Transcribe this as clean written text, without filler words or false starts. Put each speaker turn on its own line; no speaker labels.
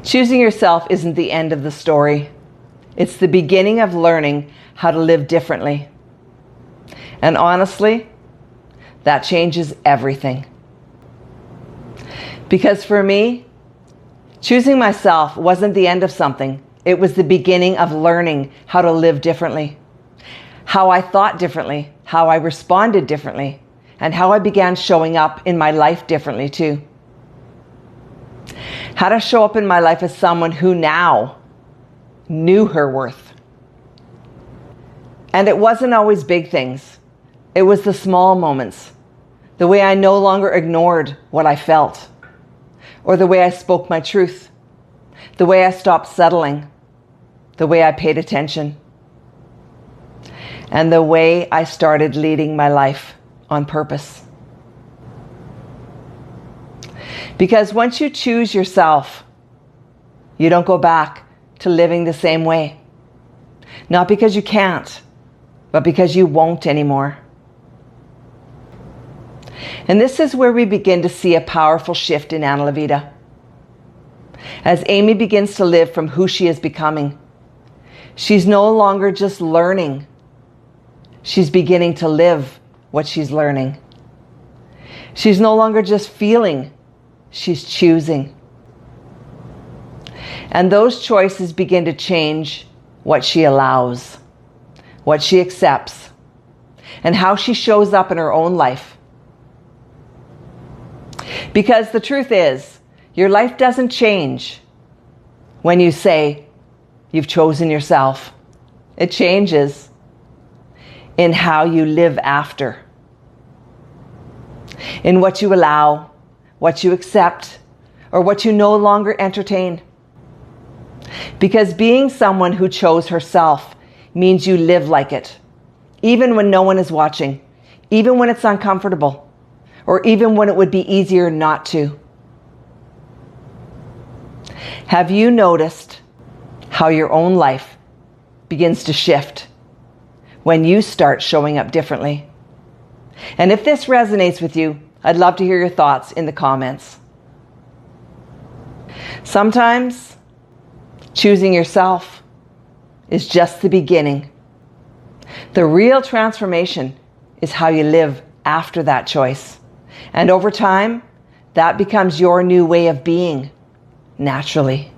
Choosing yourself isn't the end of the story. It's the beginning of learning how to live differently. And honestly, that changes everything. Because for me, choosing myself wasn't the end of something. It was the beginning of learning how to live differently. How I thought differently, how I responded differently, and how I began showing up in my life differently too. How to show up in my life as someone who now knew her worth. And it wasn't always big things. It was the small moments. The way I no longer ignored what I felt. Or the way I spoke my truth. The way I stopped settling. The way I paid attention. And the way I started leading my life on purpose. Because once you choose yourself, you don't go back to living the same way. Not because you can't, but because you won't anymore. And this is where we begin to see a powerful shift in Anna Levita. As Amy begins to live from who she is becoming, she's no longer just learning. She's beginning to live what she's learning. She's no longer just feeling. She's choosing. And those choices begin to change what she allows, what she accepts, and how she shows up in her own life. Because the truth is, your life doesn't change when you say you've chosen yourself. It changes in how you live after, in what you allow, what you accept, or what you no longer entertain. Because being someone who chose herself means you live like it, even when no one is watching, even when it's uncomfortable, or even when it would be easier not to. Have you noticed how your own life begins to shift when you start showing up differently? And if this resonates with you, I'd love to hear your thoughts in the comments. Sometimes choosing yourself is just the beginning. The real transformation is how you live after that choice. And over time, that becomes your new way of being, naturally.